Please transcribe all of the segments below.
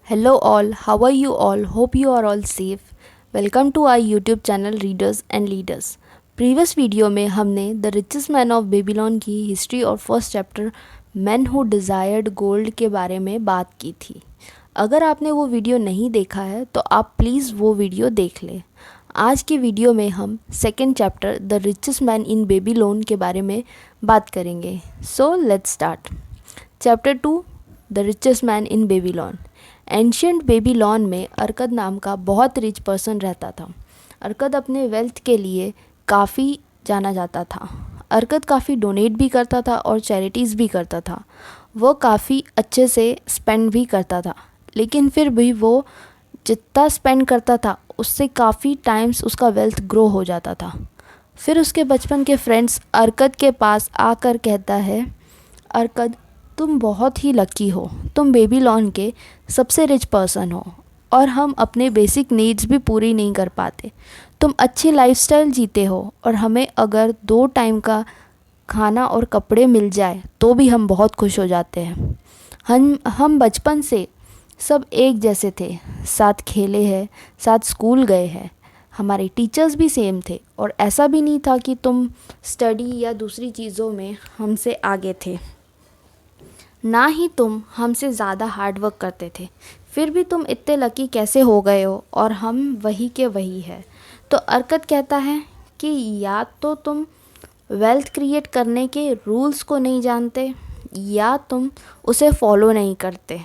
Hello all, how are you all? Hope you are all safe. Welcome to our YouTube channel Readers and Leaders. Previous video में हमने the richest man of Babylon की history और first chapter man who desired gold के बारे में बात की थी। अगर आपने वो वीडियो नहीं देखा है तो आप प्लीज़ वो वीडियो देख लें। आज की वीडियो में हम second chapter the richest man in Babylon के बारे में बात करेंगे। So let's start. Chapter 2 the richest man in Babylon. Ancient Babylon में अर्कद नाम का बहुत रिच पर्सन रहता था। अर्कद अपने वेल्थ के लिए काफ़ी जाना जाता था। अर्कद काफ़ी डोनेट भी करता था और चैरिटीज़ भी करता था। वो काफ़ी अच्छे से स्पेंड भी करता था, लेकिन फिर भी वो जितना स्पेंड करता था उससे काफ़ी टाइम्स उसका वेल्थ ग्रो हो जाता था। फिर उसके बचपन के फ्रेंड्स अर्कद के पास आकर कहता है, अर्कद तुम बहुत ही लकी हो, तुम बेबीलोन के सबसे रिच पर्सन हो और हम अपने बेसिक नीड्स भी पूरी नहीं कर पाते। तुम अच्छी लाइफस्टाइल जीते हो और हमें अगर 2 टाइम का खाना और कपड़े मिल जाए तो भी हम बहुत खुश हो जाते हैं। हम बचपन से सब एक जैसे थे, साथ खेले हैं, साथ स्कूल गए हैं, हमारे टीचर्स भी सेम थे और ऐसा भी नहीं था कि तुम स्टडी या दूसरी चीज़ों में हमसे आगे थे। ना ही तुम हमसे ज़्यादा हार्ड वर्क करते थे, फिर भी तुम इतने लकी कैसे हो गए हो और हम वही के वही है। तो अर्कद कहता है कि या तो तुम वेल्थ क्रिएट करने के रूल्स को नहीं जानते या तुम उसे फॉलो नहीं करते।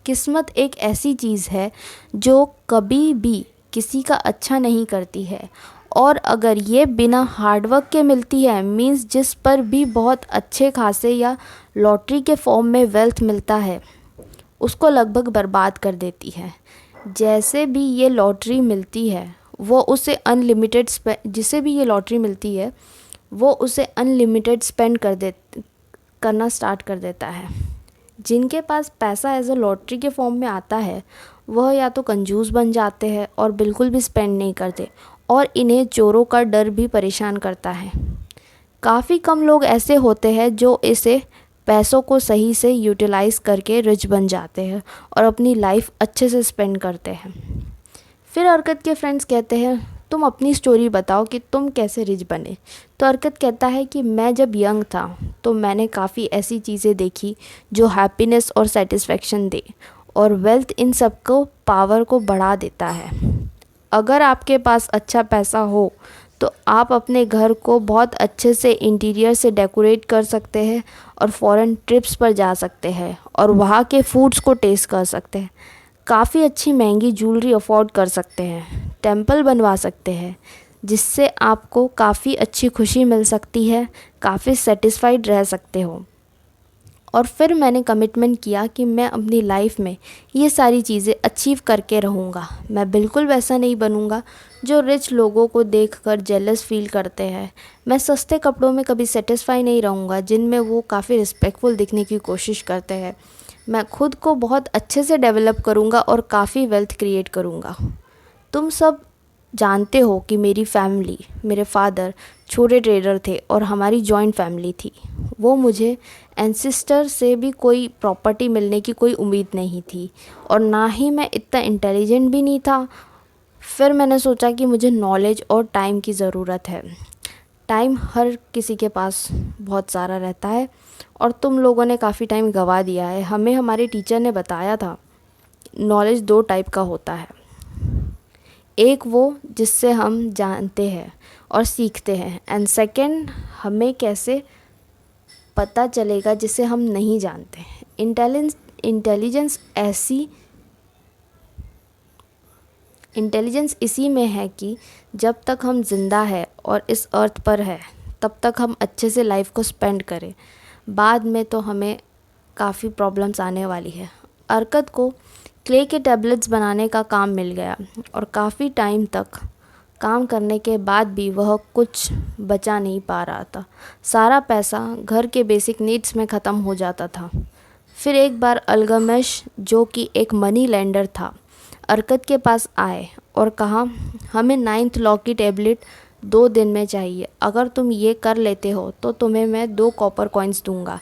किस्मत एक ऐसी चीज़ है जो कभी भी किसी का अच्छा नहीं करती है, और अगर ये बिना हार्डवर्क के मिलती है मींस जिस पर भी बहुत अच्छे खासे या लॉटरी के फॉर्म में वेल्थ मिलता है उसको लगभग बर्बाद कर देती है। जैसे भी ये लॉटरी मिलती है वो उसे अनलिमिटेड जिसे भी ये लॉटरी मिलती है वो उसे अनलिमिटेड स्पेंड करना स्टार्ट कर देता है। जिनके पास पैसा एज अ लॉटरी के फॉर्म में आता है वह या तो कंजूस बन जाते हैं और बिल्कुल भी स्पेंड नहीं करते, और इन्हें चोरों का डर भी परेशान करता है। काफ़ी कम लोग ऐसे होते हैं जो इसे पैसों को सही से यूटिलाइज़ करके रिच बन जाते हैं और अपनी लाइफ अच्छे से स्पेंड करते हैं। फिर अर्कद के फ्रेंड्स कहते हैं, तुम अपनी स्टोरी बताओ कि तुम कैसे रिच बने। तो अर्कद कहता है कि मैं जब यंग था तो मैंने काफ़ी ऐसी चीज़ें देखी जो हैप्पीनेस और सेटिस्फेक्शन दे, और वेल्थ इन सबको पावर को बढ़ा देता है। अगर आपके पास अच्छा पैसा हो तो आप अपने घर को बहुत अच्छे से इंटीरियर से डेकोरेट कर सकते हैं और फॉरेन ट्रिप्स पर जा सकते हैं और वहाँ के फूड्स को टेस्ट कर सकते हैं। काफ़ी अच्छी महंगी ज्वेलरी अफोर्ड कर सकते हैं, टेंपल बनवा सकते हैं जिससे आपको काफ़ी अच्छी खुशी मिल सकती है, काफ़ी सेटिस्फाइड रह सकते हो। और फिर मैंने कमिटमेंट किया कि मैं अपनी लाइफ में ये सारी चीज़ें अचीव करके रहूँगा। मैं बिल्कुल वैसा नहीं बनूँगा जो रिच लोगों को देखकर जेलस फील करते हैं। मैं सस्ते कपड़ों में कभी सेटिस्फाई नहीं रहूँगा जिनमें वो काफ़ी रिस्पेक्टफुल दिखने की कोशिश करते हैं। मैं खुद को बहुत अच्छे से डेवलप करूँगा और काफ़ी वेल्थ क्रिएट करूँगा। तुम सब जानते हो कि मेरी फैमिली, मेरे फादर छोटे ट्रेडर थे और हमारी जॉइंट फैमिली थी। वो मुझे एंसेस्टर से भी कोई प्रॉपर्टी मिलने की कोई उम्मीद नहीं थी और ना ही मैं इतना इंटेलिजेंट भी नहीं था। फिर मैंने सोचा कि मुझे नॉलेज और टाइम की ज़रूरत है। टाइम हर किसी के पास बहुत सारा रहता है और तुम लोगों ने काफ़ी टाइम गंवा दिया है। हमें हमारे टीचर ने बताया था नॉलेज 2 टाइप का होता है, एक वो जिससे हम जानते हैं और सीखते हैं, एंड सेकंड हमें कैसे पता चलेगा जिसे हम नहीं जानते। इंटेलिजेंस इसी में है कि जब तक हम जिंदा है और इस अर्थ पर है तब तक हम अच्छे से लाइफ को स्पेंड करें। बाद में तो हमें काफ़ी प्रॉब्लम्स आने वाली है। अर्कद को क्ले के टैबलेट्स बनाने का काम मिल गया और काफ़ी टाइम तक काम करने के बाद भी वह कुछ बचा नहीं पा रहा था। सारा पैसा घर के बेसिक नीड्स में ख़त्म हो जाता था। फिर एक बार अल्गमश, जो कि एक मनी लेंडर था, अर्कद के पास आए और कहा, हमें 9th लॉ की टैबलेट 2 दिन में चाहिए। अगर तुम ये कर लेते हो तो तुम्हें मैं 2 कॉपर कॉइन्स दूंगा।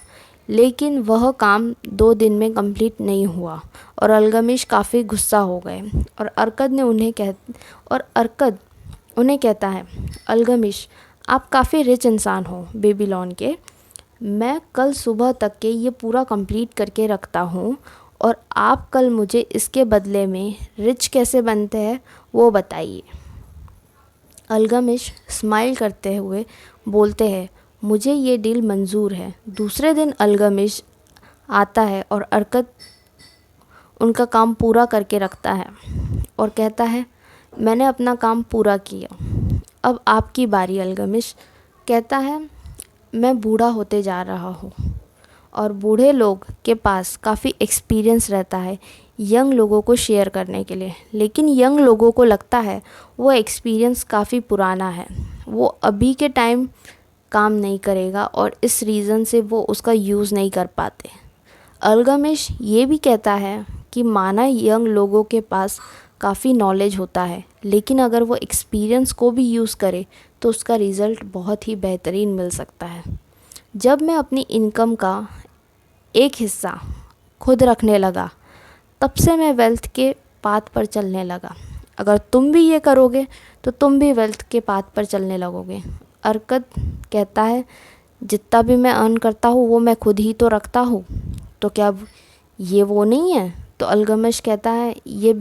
लेकिन वह काम 2 दिन में कंप्लीट नहीं हुआ और अल्गमिश काफ़ी गुस्सा हो गए और अरकद उन्हें कहता है, अल्गमिश, आप काफ़ी रिच इंसान हो बेबीलोन के। मैं कल सुबह तक के ये पूरा कंप्लीट करके रखता हूँ और आप कल मुझे इसके बदले में रिच कैसे बनते हैं वो बताइए। अल्गमिश स्माइल करते हुए बोलते हैं, मुझे ये डील मंजूर है। दूसरे दिन अल्गमिश आता है और अरकद उनका काम पूरा करके रखता है और कहता है, मैंने अपना काम पूरा किया, अब आपकी बारी। अल्गमिश कहता है, मैं बूढ़ा होते जा रहा हूँ और बूढ़े लोग के पास काफ़ी एक्सपीरियंस रहता है यंग लोगों को शेयर करने के लिए, लेकिन यंग लोगों को लगता है वो एक्सपीरियंस काफ़ी पुराना है, वो अभी के टाइम काम नहीं करेगा और इस रीज़न से वो उसका यूज़ नहीं कर पाते। अल्गमिश ये भी कहता है कि माना यंग लोगों के पास काफ़ी नॉलेज होता है, लेकिन अगर वो एक्सपीरियंस को भी यूज़ करे तो उसका रिज़ल्ट बहुत ही बेहतरीन मिल सकता है। जब मैं अपनी इनकम का एक हिस्सा खुद रखने लगा, तब से मैं वेल्थ के पाथ पर चलने लगा। अगर तुम भी ये करोगे तो तुम भी वेल्थ के पाथ पर चलने लगोगे। अरकद कहता है, जितना भी मैं अर्न करता हूँ वो मैं खुद ही तो रखता हूँ, तो क्या ये वो नहीं है? तो अल्गमिश कहता है, ये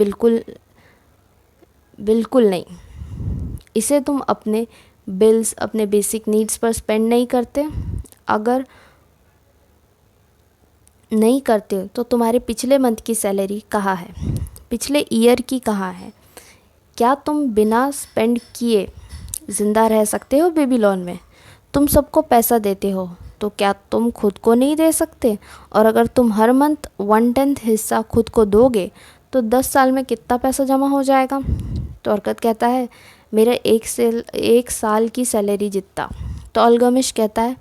बिल्कुल नहीं। इसे तुम अपने बिल्स, अपने बेसिक नीड्स पर स्पेंड नहीं करते। अगर नहीं करते तो तुम्हारे पिछले मंथ की सैलरी कहाँ है? पिछले ईयर की कहाँ है? क्या तुम बिना स्पेंड किए ज़िंदा रह सकते हो बेबीलोन में? तुम सबको पैसा देते हो, तो क्या तुम खुद को नहीं दे सकते? और अगर तुम हर मंथ 1/10 हिस्सा खुद को दोगे तो 10 साल में कितना पैसा जमा हो जाएगा? तो अरकद कहता है, मेरा एक साल की सैलरी जितना। तो अल्गमिश कहता है,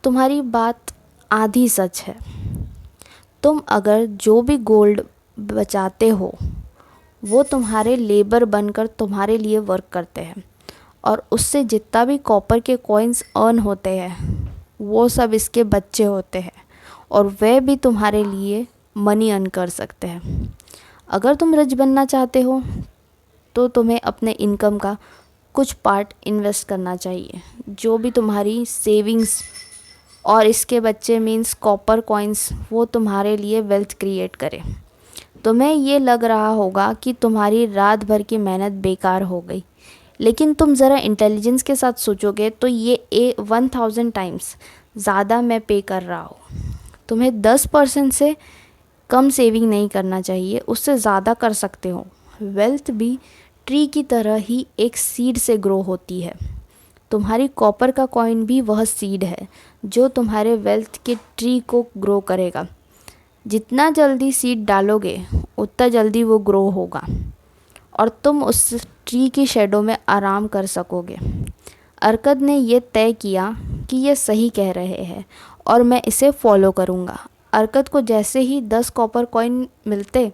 तुम्हारी बात आधी सच है। तुम अगर जो भी गोल्ड बचाते हो वो तुम्हारे लेबर बनकर तुम्हारे लिए वर्क करते हैं, और उससे जितना भी कॉपर के कॉइन्स अर्न होते हैं वो सब इसके बच्चे होते हैं और वे भी तुम्हारे लिए मनी अर्न कर सकते हैं। अगर तुम रिच बनना चाहते हो तो तुम्हें अपने इनकम का कुछ पार्ट इन्वेस्ट करना चाहिए, जो भी तुम्हारी सेविंग्स और इसके बच्चे मीन्स कॉपर कॉइन्स, वो तुम्हारे लिए वेल्थ क्रिएट करे। तुम्हें ये लग रहा होगा कि तुम्हारी रात भर की मेहनत बेकार हो गई, लेकिन तुम ज़रा इंटेलिजेंस के साथ सोचोगे तो ये 1000 टाइम्स ज़्यादा मैं पे कर रहा हूँ। तुम्हें 10% से कम सेविंग नहीं करना चाहिए, उससे ज़्यादा कर सकते हो। वेल्थ भी ट्री की तरह ही एक सीड से ग्रो होती है। तुम्हारी कॉपर का कॉइन भी वह सीड है जो तुम्हारे वेल्थ के ट्री को ग्रो करेगा। जितना जल्दी सीड डालोगे उतना जल्दी वो ग्रो होगा और तुम उस ट्री की शेडो में आराम कर सकोगे। अरकद ने ये तय किया कि ये सही कह रहे हैं और मैं इसे फॉलो करूँगा। अरकद को जैसे ही 10 कॉपर कॉइन मिलते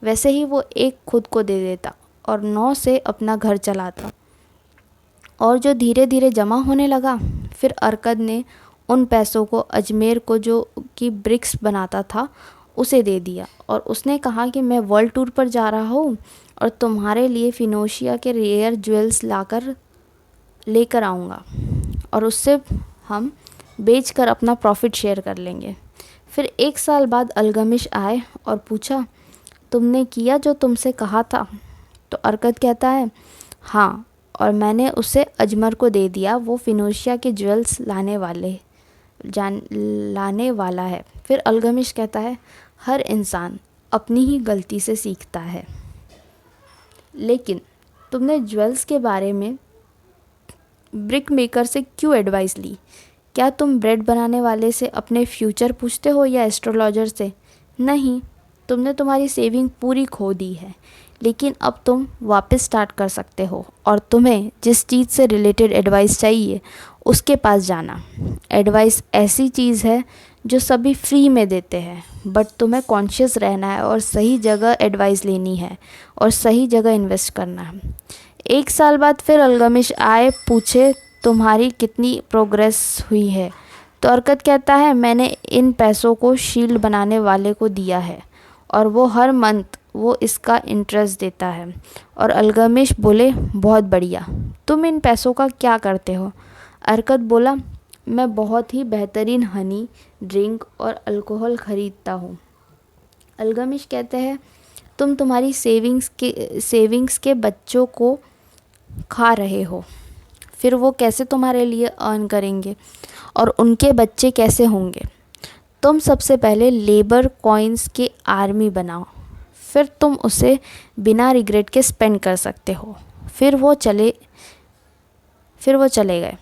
वैसे ही वो एक खुद को दे देता और 9 से अपना घर चलाता, और जो धीरे धीरे जमा होने लगा। फिर अरकद ने उन पैसों को अजमेर को, जो कि ब्रिक्स बनाता था, उसे दे दिया और उसने कहा कि मैं वर्ल्ड टूर पर जा रहा हूँ और तुम्हारे लिए फिनोशिया के रेयर ज्वेल्स लेकर आऊँगा और उससे हम बेचकर अपना प्रॉफिट शेयर कर लेंगे। फिर 1 साल बाद अल्गमिश आए और पूछा, तुमने किया जो तुमसे कहा था? तो अरकद कहता है, हाँ, और मैंने उसे अजमर को दे दिया। वो फिनोशिया के ज्वेल्स लाने वाला है। फिर अल्गमिश कहता है, हर इंसान अपनी ही गलती से सीखता है, लेकिन तुमने ज्वेल्स के बारे में ब्रिक मेकर से क्यों एडवाइस ली? क्या तुम ब्रेड बनाने वाले से अपने फ्यूचर पूछते हो या एस्ट्रोलॉजर से? नहीं, तुमने तुम्हारी सेविंग पूरी खो दी है, लेकिन अब तुम वापस स्टार्ट कर सकते हो और तुम्हें जिस चीज़ से रिलेटेड एडवाइस चाहिए उसके पास जाना। एडवाइस ऐसी चीज़ है जो सभी फ्री में देते हैं, बट तुम्हें कॉन्शियस रहना है और सही जगह एडवाइस लेनी है और सही जगह इन्वेस्ट करना है। 1 साल बाद फिर अल्गमिश आए, पूछे, तुम्हारी कितनी प्रोग्रेस हुई है? तो अरकद कहता है, मैंने इन पैसों को शील्ड बनाने वाले को दिया है और वो हर मंथ वो इसका इंटरेस्ट देता है। और अल्गमिश बोले, बहुत बढ़िया, तुम इन पैसों का क्या करते हो? अरकत बोला, मैं बहुत ही बेहतरीन हनी, ड्रिंक और अल्कोहल ख़रीदता हूँ। अल्गमिश कहते हैं, तुम तुम्हारी सेविंग्स के बच्चों को खा रहे हो, फिर वो कैसे तुम्हारे लिए अर्न करेंगे और उनके बच्चे कैसे होंगे? तुम सबसे पहले लेबर कॉइन्स की आर्मी बनाओ, फिर तुम उसे बिना रिग्रेट के स्पेंड कर सकते हो। फिर वो चले गए।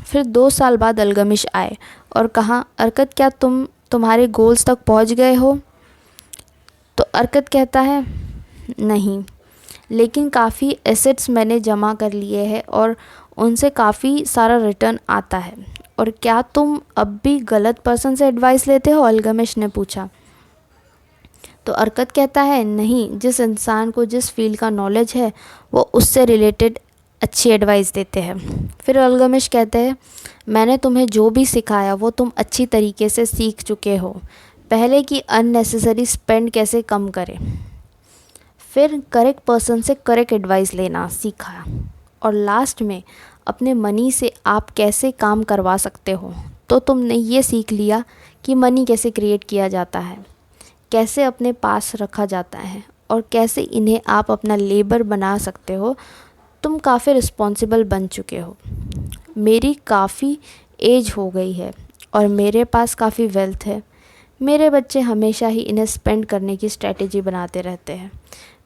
फिर 2 साल बाद अल्गमिश आए और कहा, अरकत, क्या तुम तुम्हारे गोल्स तक पहुंच गए हो? तो अरकत कहता है, नहीं, लेकिन काफ़ी एसेट्स मैंने जमा कर लिए हैं और उनसे काफ़ी सारा रिटर्न आता है। और क्या तुम अब भी गलत पर्सन से एडवाइस लेते हो? अल्गमिश ने पूछा। तो अरकत कहता है, नहीं, जिस इंसान को जिस फील्ड का नॉलेज है वो उससे रिलेटेड अच्छी एडवाइस देते हैं। फिर अल्गमिश कहते हैं, मैंने तुम्हें जो भी सिखाया वो तुम अच्छी तरीके से सीख चुके हो। पहले कि अननेसेसरी स्पेंड कैसे कम करें, फिर करेक्ट पर्सन से करेक्ट एडवाइस लेना सीखा, और लास्ट में अपने मनी से आप कैसे काम करवा सकते हो। तो तुमने ये सीख लिया कि मनी कैसे क्रिएट किया जाता है, कैसे अपने पास रखा जाता है और कैसे इन्हें आप अपना लेबर बना सकते हो। तुम काफ़ी रिस्पॉन्सिबल बन चुके हो। मेरी काफ़ी एज हो गई है और मेरे पास काफ़ी वेल्थ है। मेरे बच्चे हमेशा ही इन्हें स्पेंड करने की स्ट्रैटेजी बनाते रहते हैं।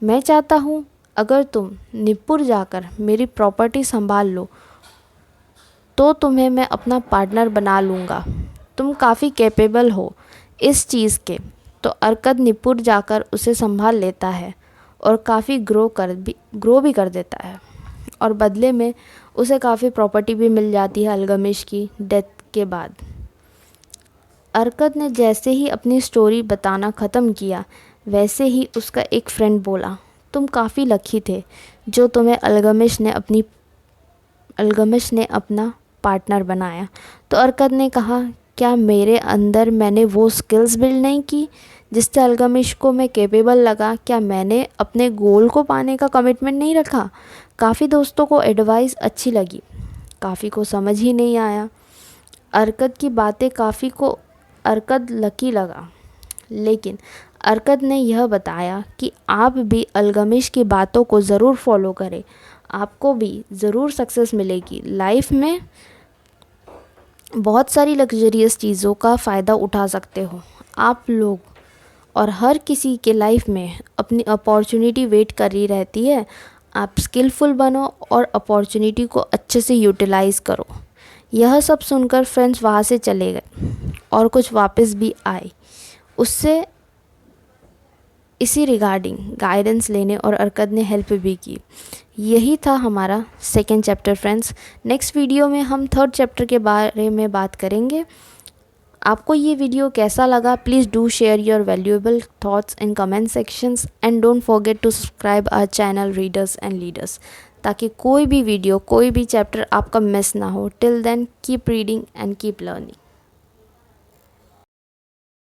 मैं चाहता हूँ अगर तुम निप्पुर जाकर मेरी प्रॉपर्टी संभाल लो तो तुम्हें मैं अपना पार्टनर बना लूँगा। तुम काफ़ी कैपेबल हो इस चीज़ के। तो अरकत निप्पुर जाकर उसे संभाल लेता है और काफ़ी ग्रो भी कर देता है, और बदले में उसे काफ़ी प्रॉपर्टी भी मिल जाती है अल्गमिश की डेथ के बाद। अरकत ने जैसे ही अपनी स्टोरी बताना ख़त्म किया वैसे ही उसका एक फ्रेंड बोला, तुम काफ़ी लकी थे जो तुम्हें अल्गमिश ने अपना पार्टनर बनाया। तो अरकत ने कहा, क्या मेरे अंदर मैंने वो स्किल्स बिल्ड नहीं की जिससे अल्गमिश को मैं कैपेबल लगा? क्या मैंने अपने गोल को पाने का कमिटमेंट नहीं रखा? काफ़ी दोस्तों को एडवाइस अच्छी लगी, काफ़ी को समझ ही नहीं आया। अरकत की बातें काफ़ी को अरकत लकी लगा, लेकिन अरकत ने यह बताया कि आप भी अल्गमिश की बातों को ज़रूर फॉलो करें, आपको भी ज़रूर सक्सेस मिलेगी। लाइफ में बहुत सारी लग्जरियस चीज़ों का फ़ायदा उठा सकते हो आप लोग, और हर किसी के लाइफ में अपनी अपॉर्चुनिटी वेट कर रही रहती है। आप स्किलफुल बनो और अपॉर्चुनिटी को अच्छे से यूटिलाइज़ करो। यह सब सुनकर फ्रेंड्स वहाँ से चले गए और कुछ वापस भी आए उससे इसी रिगार्डिंग गाइडेंस लेने, और अरकत ने हेल्प भी की। यही था हमारा 2nd chapter friends. Next video में हम 3rd चैप्टर के बारे में बात करेंगे। आपको ये वीडियो कैसा लगा? Please do share your valuable thoughts in comment sections and don't forget to subscribe our channel readers and leaders, ताकि कोई भी वीडियो, कोई भी चैप्टर आपका मिस ना हो। Till then keep reading and keep learning.